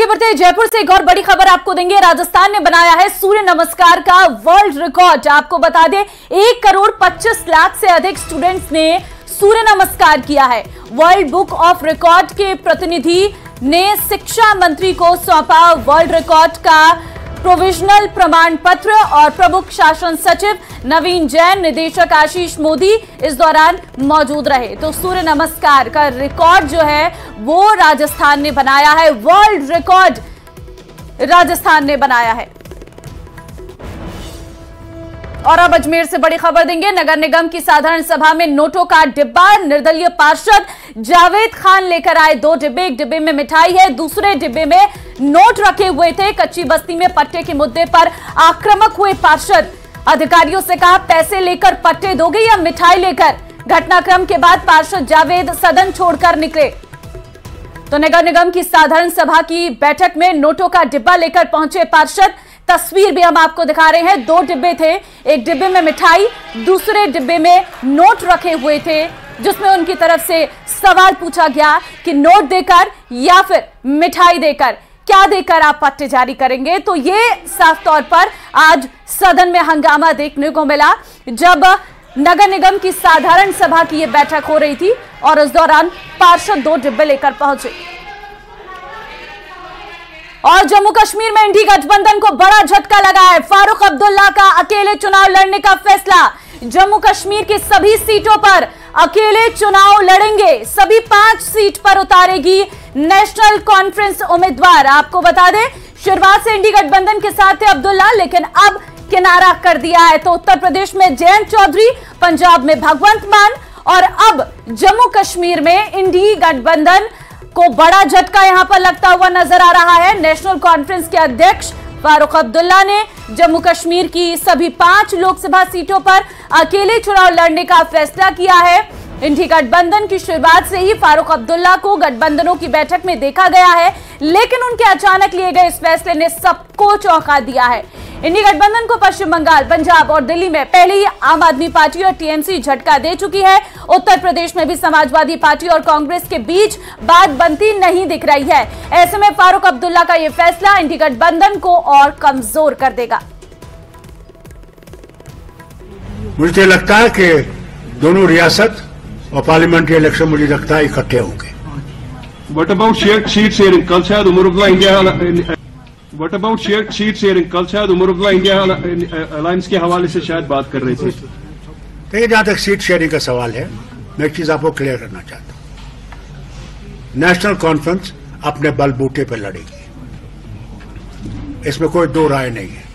बढ़ते हैं जयपुर से एक और बड़ी खबर आपको देंगे। राजस्थान ने बनाया है सूर्य नमस्कार का वर्ल्ड रिकॉर्ड। आपको बता दें 1,25,00,000 से अधिक स्टूडेंट्स ने सूर्य नमस्कार किया है। वर्ल्ड बुक ऑफ रिकॉर्ड के प्रतिनिधि ने शिक्षा मंत्री को सौंपा वर्ल्ड रिकॉर्ड का प्रोविजनल प्रमाण पत्र और प्रमुख शासन सचिव नवीन जैन, निदेशक आशीष मोदी इस दौरान मौजूद रहे। तो सूर्य नमस्कार का रिकॉर्ड जो है वो राजस्थान ने बनाया है, वर्ल्ड रिकॉर्ड राजस्थान ने बनाया है। और अब अजमेर से बड़ी खबर देंगे। नगर निगम की साधारण सभा में नोटों का डिब्बा, निर्दलीय पार्षद जावेद खान लेकर आए 2 डिब्बे। एक डिब्बे में मिठाई है, दूसरे डिब्बे में नोट रखे हुए थे। कच्ची बस्ती में पट्टे के मुद्दे पर आक्रामक हुए पार्षद, अधिकारियों से कहा पैसे लेकर पट्टे दोगे या मिठाई लेकर। घटनाक्रम के बाद पार्षद जावेद सदन छोड़कर निकले। तो नगर निगम की साधारण सभा की बैठक में नोटों का डिब्बा लेकर पहुंचे पार्षद। तस्वीर भी हम आपको दिखा रहे हैं। 2 डिब्बे थे, एक डिब्बे में मिठाई, दूसरे डिब्बे में नोट रखे हुए थे, जिसमें उनकी तरफ से सवाल पूछा गया कि नोट देकर या फिर मिठाई देकर, क्या देकर आप पट्टे जारी करेंगे। तो ये साफ तौर पर आज सदन में हंगामा देखने को मिला जब नगर निगम की साधारण सभा की यह बैठक हो रही थी और इस दौरान पार्षद 2 डिब्बे लेकर पहुंचे। और जम्मू कश्मीर में इंडी गठबंधन को बड़ा झटका लगा है। फारूक अब्दुल्ला का अकेले चुनाव लड़ने का फैसला। जम्मू कश्मीर की सभी सीटों पर अकेले चुनाव लड़ेंगे। सभी 5 सीट पर उतारेगी नेशनल कॉन्फ्रेंस उम्मीदवार। आपको बता दें शुरुआत से इंडी गठबंधन के साथ थे अब्दुल्ला, लेकिन अब किनारा कर दिया है। तो उत्तर प्रदेश में जयंत चौधरी, पंजाब में भगवंत मान और अब जम्मू कश्मीर में इंडी गठबंधन को बड़ा झटका यहां पर लगता हुआ नजर आ रहा है। नेशनल कॉन्फ्रेंस के अध्यक्ष फारूक अब्दुल्ला ने जम्मू कश्मीर की सभी 5 लोकसभा सीटों पर अकेले चुनाव लड़ने का फैसला किया है। इंडी गठबंधन की शुरुआत से ही फारूक अब्दुल्ला को गठबंधनों की बैठक में देखा गया है, लेकिन उनके अचानक लिए गए इस फैसले ने सबको चौंका दिया है। इंडी गठबंधन को पश्चिम बंगाल, पंजाब और दिल्ली में पहले ही आम आदमी पार्टी और टीएमसी झटका दे चुकी है। उत्तर प्रदेश में भी समाजवादी पार्टी और कांग्रेस के बीच बात बनती नहीं दिख रही है। ऐसे में फारूक अब्दुल्ला का यह फैसला इंडी गठबंधन को और कमजोर कर देगा। मुझे लगता है कि दोनों रियासत और पार्लियामेंट्री इलेक्शन मुझे लगता है इकट्ठे होंगे। What about seat sharing? कल शायद Umar India What about seat sharing? कल शायद उमर इंडिया अलायंस के हवाले से शायद बात कर रहे थे। देखिए, जहां तक सीट शेयरिंग का सवाल है, मैं एक चीज आपको क्लियर करना चाहता हूं। नेशनल कॉन्फ्रेंस अपने बलबूते पर लड़ेगी, इसमें कोई 2 राय नहीं है।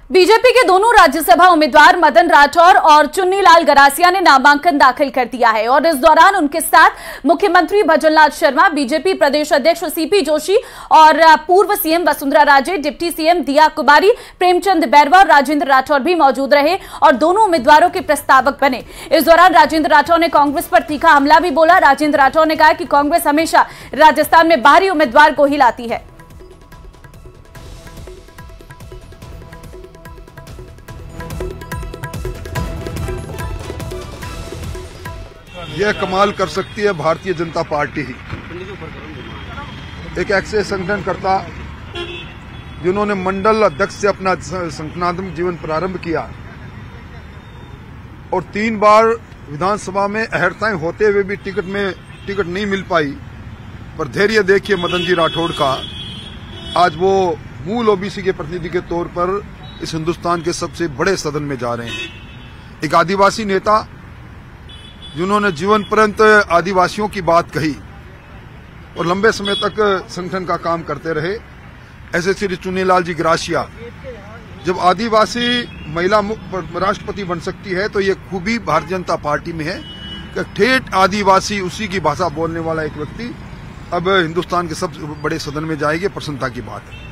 बीजेपी के दोनों राज्यसभा उम्मीदवार मदन राठौर और चुन्नीलाल गरासिया ने नामांकन दाखिल कर दिया है और इस दौरान उनके साथ मुख्यमंत्री भजनलाल शर्मा, बीजेपी प्रदेश अध्यक्ष सीपी जोशी और पूर्व CM Vasundhara Raje, deputy CM दिया कुमारी, प्रेमचंद बैरवा और राजेंद्र राठौर भी मौजूद रहे और दोनों उम्मीदवारों के प्रस्तावक बने। इस दौरान राजेंद्र राठौर ने कांग्रेस पर तीखा हमला भी बोला। राजेंद्र राठौर ने कहा कि कांग्रेस हमेशा राजस्थान में बाहरी उम्मीदवार को ही लाती है। यह कमाल कर सकती है भारतीय जनता पार्टी ही। एक ऐसे संगठनकर्ता जिन्होंने मंडल अध्यक्ष से अपना संगठनात्मक जीवन प्रारंभ किया और 3 बार विधानसभा में अहर्ताएं होते हुए भी टिकट नहीं मिल पाई, पर धैर्य देखिए मदन जी राठौड़ का। आज वो मूल ओबीसी के प्रतिनिधि के तौर पर इस हिंदुस्तान के सबसे बड़े सदन में जा रहे हैं। एक आदिवासी नेता जिन्होंने जीवन पर्यंत आदिवासियों की बात कही और लंबे समय तक संगठन का काम करते रहे, ऐसे श्री चुन्नीलाल जी गरासिया। जब आदिवासी महिला राष्ट्रपति बन सकती है तो ये खूबी भारतीय जनता पार्टी में है कि ठेठ आदिवासी, उसी की भाषा बोलने वाला एक व्यक्ति अब हिंदुस्तान के सबसे बड़े सदन में जाएंगे। प्रसन्नता की बात है।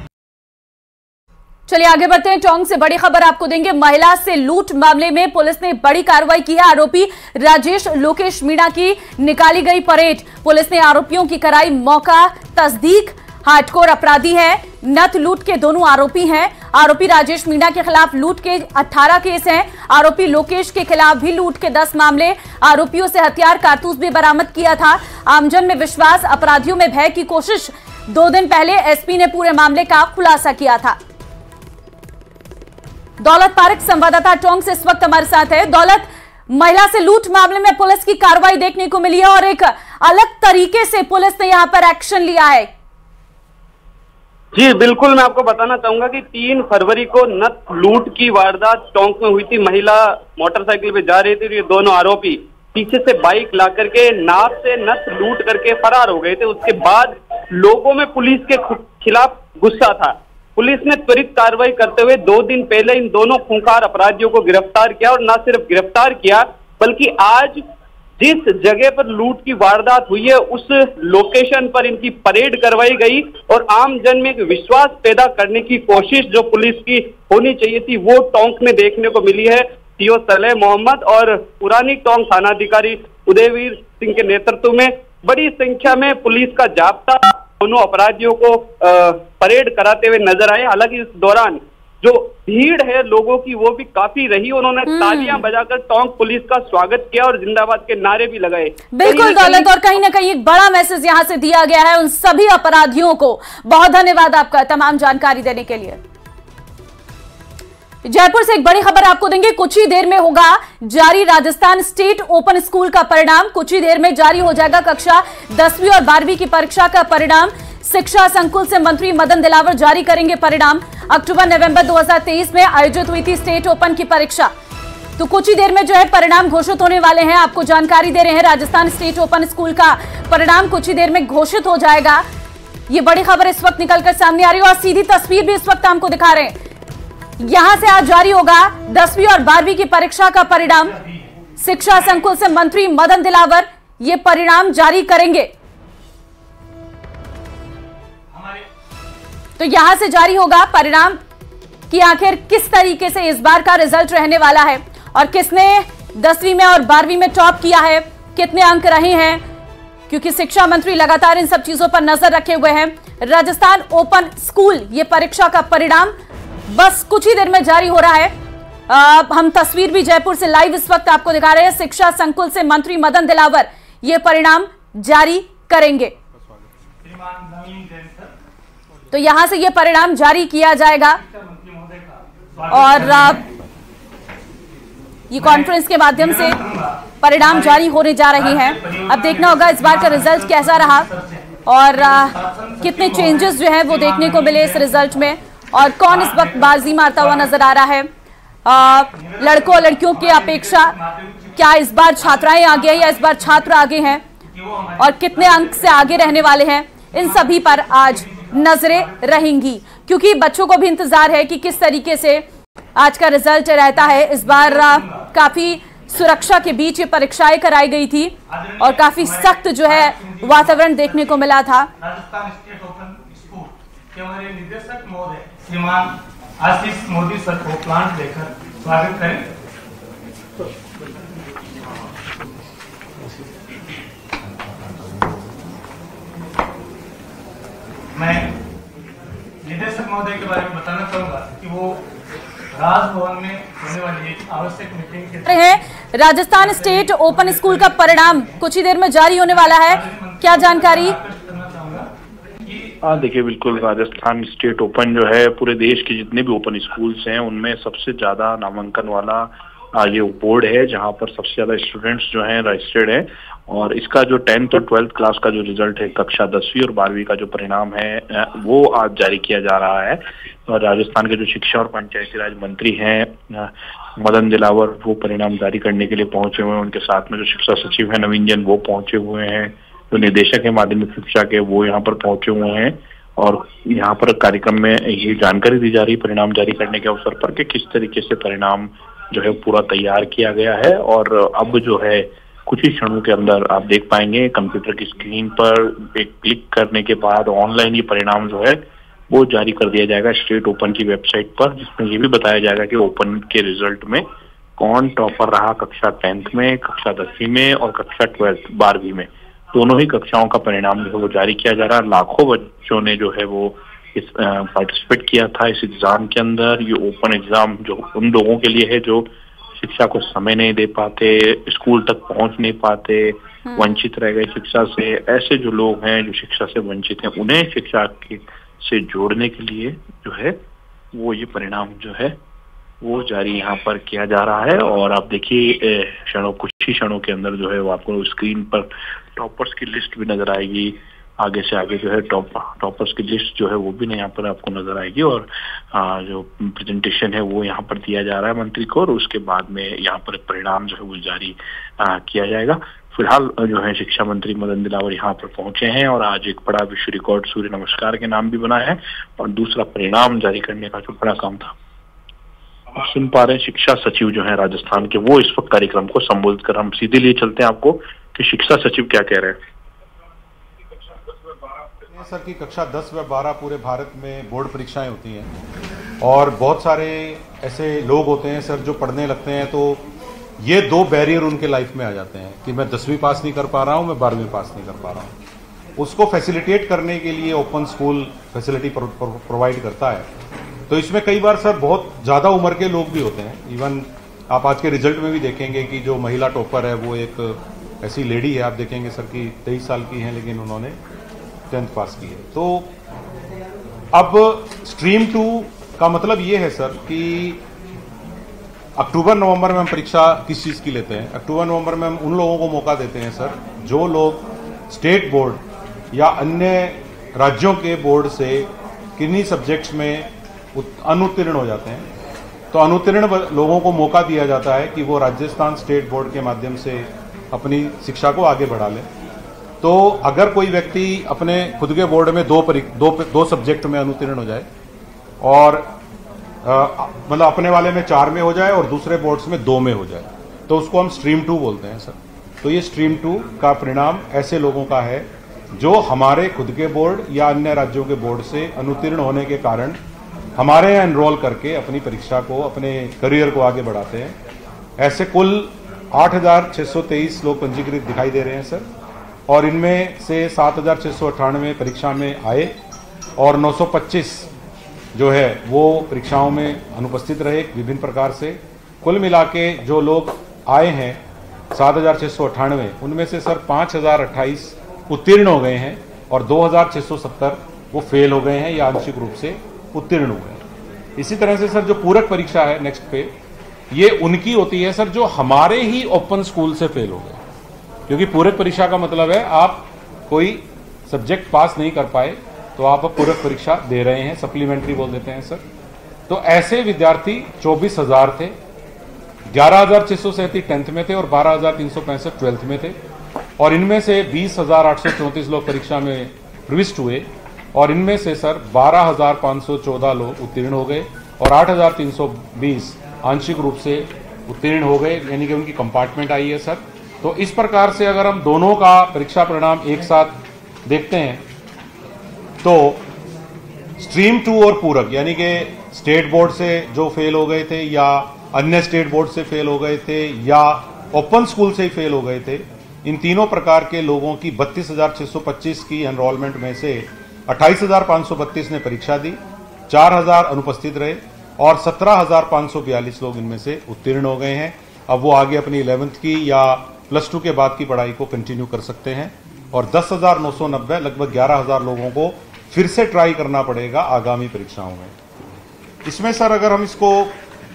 चलिए आगे बढ़ते हैं। टोंक से बड़ी खबर आपको देंगे। महिला से लूट मामले में पुलिस ने बड़ी कार्रवाई की है। आरोपी राजेश लोकेश मीणा की निकाली गई परेड। पुलिस ने आरोपियों की कराई मौका तस्दीक। हार्डकोर अपराधी है, नथ लूट के दोनों आरोपी हैं। आरोपी राजेश मीणा के खिलाफ लूट के 18 केस हैं। आरोपी लोकेश के खिलाफ भी लूट के 10 मामले। आरोपियों से हथियार कारतूस भी बरामद किया था। आमजन में विश्वास, अपराधियों में भय की कोशिश। 2 दिन पहले एसपी ने पूरे मामले का खुलासा किया था। दौलत पारख संवाददाता टोंक से इस वक्त हमारे साथ है। दौलत, महिला से लूट मामले में पुलिस की कार्रवाई देखने को मिली है और एक अलग तरीके से पुलिस ने यहां पर एक्शन लिया है। जी बिल्कुल, मैं आपको बताना चाहूंगा कि 3 फरवरी को नथ लूट की वारदात टोंक में हुई थी। महिला मोटरसाइकिल पे जा रही थी और ये दोनों आरोपी पीछे से बाइक ला करके नाव से नथ लूट करके फरार हो गए थे। उसके बाद लोगों में पुलिस के खिलाफ गुस्सा था। पुलिस ने त्वरित कार्रवाई करते हुए 2 दिन पहले इन दोनों खूंखार अपराधियों को गिरफ्तार किया और न सिर्फ गिरफ्तार किया बल्कि आज जिस जगह पर लूट की वारदात हुई है उस लोकेशन पर इनकी परेड करवाई गई और आम जन में एक विश्वास पैदा करने की कोशिश जो पुलिस की होनी चाहिए थी वो टोंक में देखने को मिली है। सीओ सलेह मोहम्मद और पुरानी टोंक थानाधिकारी उदयवीर सिंह के नेतृत्व में बड़ी संख्या में पुलिस का जाब्ता दोनों अपराधियों को परेड कराते हुए नजर आए। हालांकि इस दौरान जो भीड़ है लोगों की वो भी काफी रही। उन्होंने तालियां बजाकर टोंक पुलिस का स्वागत किया और जिंदाबाद के नारे भी लगाए। बिल्कुल दौलत, और कहीं ना कहीं एक बड़ा मैसेज यहां से दिया गया है उन सभी अपराधियों को। बहुत धन्यवाद आपका तमाम जानकारी देने के लिए। जयपुर से एक बड़ी खबर आपको देंगे। कुछ ही देर में होगा जारी राजस्थान स्टेट ओपन स्कूल का परिणाम। कुछ ही देर में जारी हो जाएगा कक्षा 10वीं और 12वीं की परीक्षा का परिणाम। शिक्षा संकुल से मंत्री मदन दिलावर जारी करेंगे परिणाम। अक्टूबर-नवंबर 2023 में आयोजित हुई थी स्टेट ओपन की परीक्षा, तो कुछ ही देर में जो है परिणाम घोषित होने वाले हैं। आपको जानकारी दे रहे हैं, राजस्थान स्टेट ओपन स्कूल का परिणाम कुछ ही देर में घोषित हो जाएगा। ये बड़ी खबर इस वक्त निकलकर सामने आ रही है और सीधी तस्वीर भी इस वक्त हमको दिखा रहे हैं। यहां से आज जारी होगा 10वीं और 12वीं की परीक्षा का परिणाम। शिक्षा संकुल से मंत्री मदन दिलावर ये परिणाम जारी करेंगे। तो यहां से जारी होगा परिणाम कि आखिर किस तरीके से इस बार का रिजल्ट रहने वाला है और किसने 10वीं में और 12वीं में टॉप किया है, कितने अंक रहे हैं, क्योंकि शिक्षा मंत्री लगातार इन सब चीजों पर नजर रखे हुए हैं। राजस्थान ओपन स्कूल ये परीक्षा का परिणाम बस कुछ ही देर में जारी हो रहा है। हम तस्वीर भी जयपुर से लाइव इस वक्त आपको दिखा रहे हैं। शिक्षा संकुल से मंत्री मदन दिलावर ये परिणाम जारी करेंगे। तो यहां से ये परिणाम जारी किया जाएगा और ये कॉन्फ्रेंस के माध्यम से परिणाम जारी होने जा रहे हैं। अब देखना होगा इस बार का रिजल्ट कैसा रहा और कितने चेंजेस जो है वो देखने को मिले इस रिजल्ट में और कौन इस वक्त बाजी मारता हुआ नजर आ रहा है। लड़कों और लड़कियों की अपेक्षा क्या इस बार छात्राएं आगे हैं या इस बार छात्र आगे हैं और कितने अंक से आगे रहने वाले हैं, इन सभी पर आज नजरें रहेंगी, क्योंकि बच्चों को भी इंतजार है कि किस तरीके से आज का रिजल्ट रहता है। इस बार काफी सुरक्षा के बीच ये परीक्षाएं कराई गई थी और काफी सख्त जो है वातावरण देखने को मिला था। राजस्थान स्टेट ओपन स्कूल के हमारे निदेशक महोदय श्रीमान आशीष मोदी सर को प्लांट देकर स्वागत करें। मैं निदेशक महोदय के बारे में बताना चाहूंगा कि वो राजभवन में होने वाली एक आवश्यक मीटिंग के राजस्थान स्टेट ओपन स्कूल का परिणाम कुछ ही देर में जारी होने वाला है, क्या जानकारी? देखिए, बिल्कुल राजस्थान स्टेट ओपन जो है पूरे देश के जितने भी ओपन स्कूल्स हैं उनमें सबसे ज्यादा नामांकन वाला ये बोर्ड है, जहां पर सबसे ज्यादा स्टूडेंट्स जो हैं रजिस्टर्ड हैं। और इसका जो 10th और 12th क्लास का जो रिजल्ट है, कक्षा 10वीं और 12वीं का जो परिणाम है वो आज जारी किया जा रहा है। और राजस्थान के जो शिक्षा और पंचायती राज मंत्री हैं मदन दिलावर वो परिणाम जारी करने के लिए पहुंचे हुए हैं। उनके साथ में जो शिक्षा सचिव है नवीन जैन वो पहुंचे हुए हैं, जो निदेशक है माध्यमिक शिक्षा के वो यहाँ पर पहुंचे हुए हैं। और यहाँ पर कार्यक्रम में ये जानकारी दी जा रही परिणाम जारी करने के अवसर पर कि किस तरीके से परिणाम जो है पूरा तैयार किया गया है। और अब जो है कुछ ही क्षणों के अंदर आप देख पाएंगे कंप्यूटर की स्क्रीन पर एक क्लिक करने के बाद ऑनलाइन ये परिणाम जो है वो जारी कर दिया जाएगा स्टेट ओपन की वेबसाइट पर, जिसमें ये भी बताया जाएगा कि ओपन के रिजल्ट में कौन टॉपर रहा कक्षा 10th में, कक्षा 10वीं में और कक्षा 12वीं में। दोनों ही कक्षाओं का परिणाम जो है वो जारी किया जा रहा है। लाखों बच्चों ने जो है वो पार्टिसिपेट किया था इस एग्जाम के अंदर। ये ओपन एग्जाम जो उन लोगों के लिए है जो शिक्षा को समय नहीं दे पाते, स्कूल तक पहुंच नहीं पाते, वंचित रह गए शिक्षा से। ऐसे जो लोग हैं जो शिक्षा से वंचित हैं, उन्हें शिक्षा से जोड़ने के लिए जो है वो ये परिणाम जो है वो जारी यहाँ पर किया जा रहा है। और आप देखिए कुछ ही क्षणों के अंदर जो है वो आपको स्क्रीन पर टॉपर्स की लिस्ट भी नजर आएगी। आगे से आगे जो है टॉपर्स की लिस्ट जो है वो भी यहाँ पर आपको नजर आएगी। और जो प्रेजेंटेशन है वो यहाँ पर दिया जा रहा है मंत्री को, और उसके बाद में यहाँ पर परिणाम जो है वो जारी किया जाएगा। फिलहाल जो है शिक्षा मंत्री मदन दिलावर यहाँ पर पहुंचे हैं और आज एक बड़ा विश्व रिकॉर्ड सूर्य नमस्कार के नाम भी बना है और दूसरा परिणाम जारी करने का जो बड़ा काम था। आप सुन पा रहे हैं शिक्षा सचिव जो है राजस्थान के, वो इस वक्त कार्यक्रम को संबोधित कर। हम सीधे लिए चलते हैं आपको कि शिक्षा सचिव क्या कह रहे हैं। सर की कक्षा 10 व 12 पूरे भारत में बोर्ड परीक्षाएं होती हैं और बहुत सारे ऐसे लोग होते हैं सर जो पढ़ने लगते हैं तो ये दो बैरियर उनके लाइफ में आ जाते हैं कि मैं 10वीं पास नहीं कर पा रहा हूं, मैं 12वीं पास नहीं कर पा रहा हूं। उसको फैसिलिटेट करने के लिए ओपन स्कूल फैसिलिटी प्रोवाइड करता है। तो इसमें कई बार सर बहुत ज़्यादा उम्र के लोग भी होते हैं। इवन आप आज के रिजल्ट में भी देखेंगे कि जो महिला टॉपर है वो एक ऐसी लेडी है, आप देखेंगे सर कि 23 साल की है लेकिन उन्होंने 10th पास की है। तो अब स्ट्रीम 2 का मतलब ये है सर कि अक्टूबर नवंबर में हम परीक्षा किस चीज़ की लेते हैं। अक्टूबर नवंबर में हम उन लोगों को मौका देते हैं सर जो लोग स्टेट बोर्ड या अन्य राज्यों के बोर्ड से किन्हीं सब्जेक्ट्स में अनुत्तीर्ण हो जाते हैं। तो अनुत्तीर्ण लोगों को मौका दिया जाता है कि वो राजस्थान स्टेट बोर्ड के माध्यम से अपनी शिक्षा को आगे बढ़ा लें। तो अगर कोई व्यक्ति अपने खुद के बोर्ड में दो सब्जेक्ट में अनुत्तीर्ण हो जाए और मतलब अपने वाले में 4 में हो जाए और दूसरे बोर्ड्स में 2 में हो जाए तो उसको हम स्ट्रीम 2 बोलते हैं सर। तो ये स्ट्रीम 2 का परिणाम ऐसे लोगों का है जो हमारे खुद के बोर्ड या अन्य राज्यों के बोर्ड से अनुत्तीर्ण होने के कारण हमारे यहाँ एनरोल करके अपनी परीक्षा को, अपने करियर को आगे बढ़ाते हैं। ऐसे कुल 8,623 लोग पंजीकृत दिखाई दे रहे हैं सर और इनमें से 7,698 परीक्षा में आए और 925 जो है वो परीक्षाओं में अनुपस्थित रहे विभिन्न प्रकार से। कुल मिला के जो लोग आए हैं 7,698, उनमें से सर 5,028 उत्तीर्ण हो गए हैं और 2,670 वो फेल हो गए हैं या आंशिक रूप से उत्तीर्ण हुए हैं। इसी तरह से सर जो पूरक परीक्षा है नेक्स्ट पे, ये उनकी होती है सर जो हमारे ही ओपन स्कूल से फेल हो गए, क्योंकि पूरक परीक्षा का मतलब है आप कोई सब्जेक्ट पास नहीं कर पाए तो आप पूरक परीक्षा दे रहे हैं, सप्लीमेंट्री बोल देते हैं सर। तो ऐसे विद्यार्थी 24,000 थे, 11,637 10th में थे और 12,365 12th में थे और इनमें से 20,834 लोग परीक्षा में प्रविष्ट हुए और इनमें से सर 12,514 लोग उत्तीर्ण हो गए और 8,320 आंशिक रूप से उत्तीर्ण हो गए, यानी कि उनकी कंपार्टमेंट आई है सर। तो इस प्रकार से अगर हम दोनों का परीक्षा परिणाम एक साथ देखते हैं तो स्ट्रीम 2 और पूरक यानी कि स्टेट बोर्ड से जो फेल हो गए थे या अन्य स्टेट बोर्ड से फेल हो गए थे या ओपन स्कूल से ही फेल हो गए थे, इन तीनों प्रकार के लोगों की 32,625 की एनरोलमेंट में से 28,532 ने परीक्षा दी, 4,000 अनुपस्थित रहे और 17,542 लोग इनमें से उत्तीर्ण हो गए हैं। अब वो आगे अपनी 11th की या +2 के बाद की पढ़ाई को कंटिन्यू कर सकते हैं और 10,990 लगभग 11,000 लोगों को फिर से ट्राई करना पड़ेगा आगामी परीक्षाओं में। इसमें सर अगर हम इसको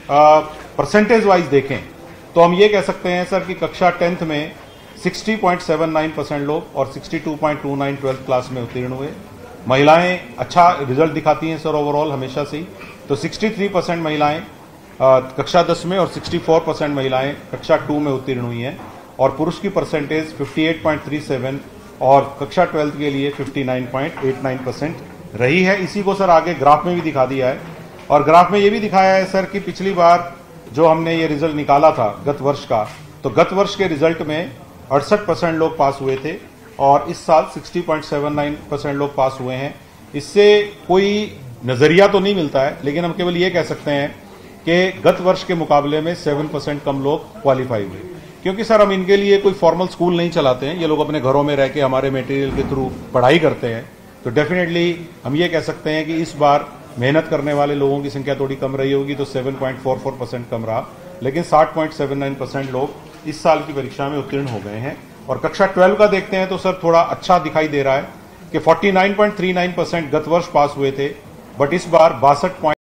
परसेंटेज वाइज देखें तो हम ये कह सकते हैं सर कि कक्षा 10th में 60.79% लोग और 62.29 12th क्लास में उत्तीर्ण हुए। महिलाएं अच्छा रिजल्ट दिखाती हैं सर ओवरऑल हमेशा से ही, तो 63% महिलाएं कक्षा 10 में और 64% महिलाएं कक्षा 2 में उत्तीर्ण हुई हैं और पुरुष की परसेंटेज 58.37 और कक्षा 12th के लिए 59.89% रही है। इसी को सर आगे ग्राफ में भी दिखा दिया है और ग्राफ में ये भी दिखाया है सर कि पिछली बार जो हमने ये रिजल्ट निकाला था गत वर्ष का, तो गत वर्ष के रिजल्ट में 68% लोग पास हुए थे और इस साल 60.79% लोग पास हुए हैं। इससे कोई नजरिया तो नहीं मिलता है, लेकिन हम केवल ये कह सकते हैं कि गत वर्ष के मुकाबले में 7% कम लोग क्वालिफाई हुए, क्योंकि सर हम इनके लिए कोई फॉर्मल स्कूल नहीं चलाते हैं। ये लोग अपने घरों में रह के हमारे मटेरियल के थ्रू पढ़ाई करते हैं, तो डेफिनेटली हम ये कह सकते हैं कि इस बार मेहनत करने वाले लोगों की संख्या थोड़ी कम रही होगी, तो 7.44% कम रहा, लेकिन 60.79% लोग इस साल की परीक्षा में उत्तीर्ण हो गए हैं। और कक्षा 12 का देखते हैं तो सर थोड़ा अच्छा दिखाई दे रहा है कि 49.39% गत वर्ष पास हुए थे, बट इस बार 62